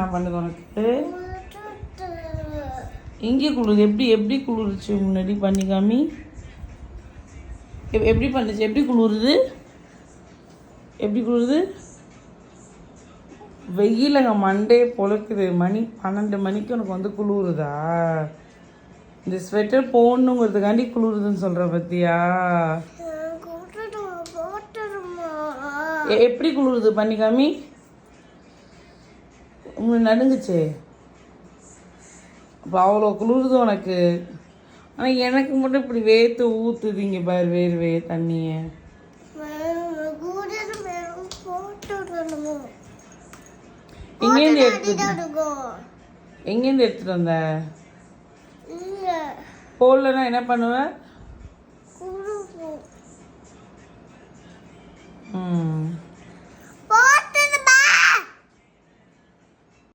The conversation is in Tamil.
என்ன பண்ணுது உனக்கு? இங்கே குளிருது. எப்படி எப்படி குளிருச்சு முன்னாடி பண்ணிக்காமி? எப்படி பண்ணுச்சு? எப்படி குளிருது? எப்படி குளிருது? வெயிலங்க மண்டே பொழுக்குது. மணி 12 மணிக்கு உனக்கு வந்து குளிருதா? இந்த ஸ்வெட்டர் போடணுங்கிறதுக்காண்டி குளிருதுன்னு சொல்கிற பத்தியா? எப்படி குளிருது பண்ணிக்காமி? உங்களுக்கு நடுங்குச்சே. அப்போ அவ்வளோ குளிருது உனக்கு. ஆனால் எனக்கு மட்டும் இப்படி வேர்த்து ஊற்றுதீங்க பாரு, வேர்வே தண்ணியை. எங்கேருந்து எடுத்துட்டு வந்த? போடலன்னா என்ன பண்ணுவேன்? ம்